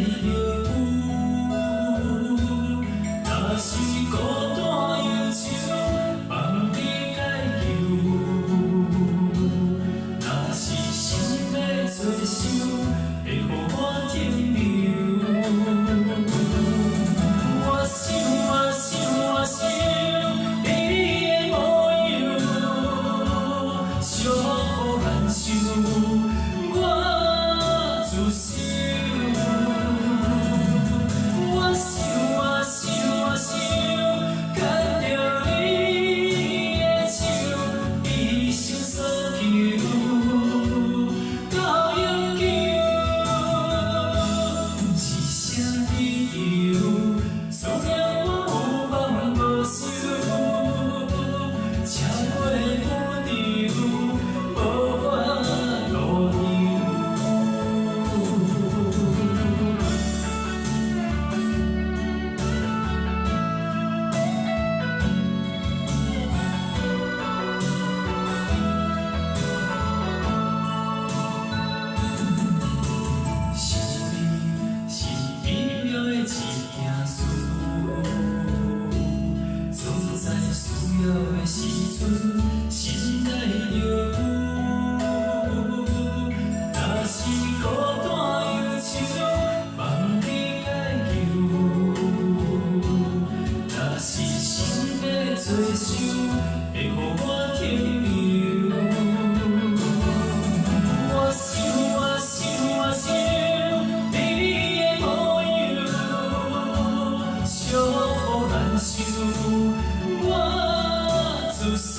着有，若是孤单忧愁，望你解救。若是想要做一首，会予我停留。我想，我想，我想，你的模样，寂予难受，我自首。我想，我想，我想，牵着你的手，一生所求，到永久。一声理由，所有我有梦无想，车过浮流，无我路游。生命是美妙的一件事，总在需要的时阵，心内着有。若是孤单忧愁，望你解救。若是想要做一首，会予我停留。我想，我想，我想，你的模样，寂予难受，我自首。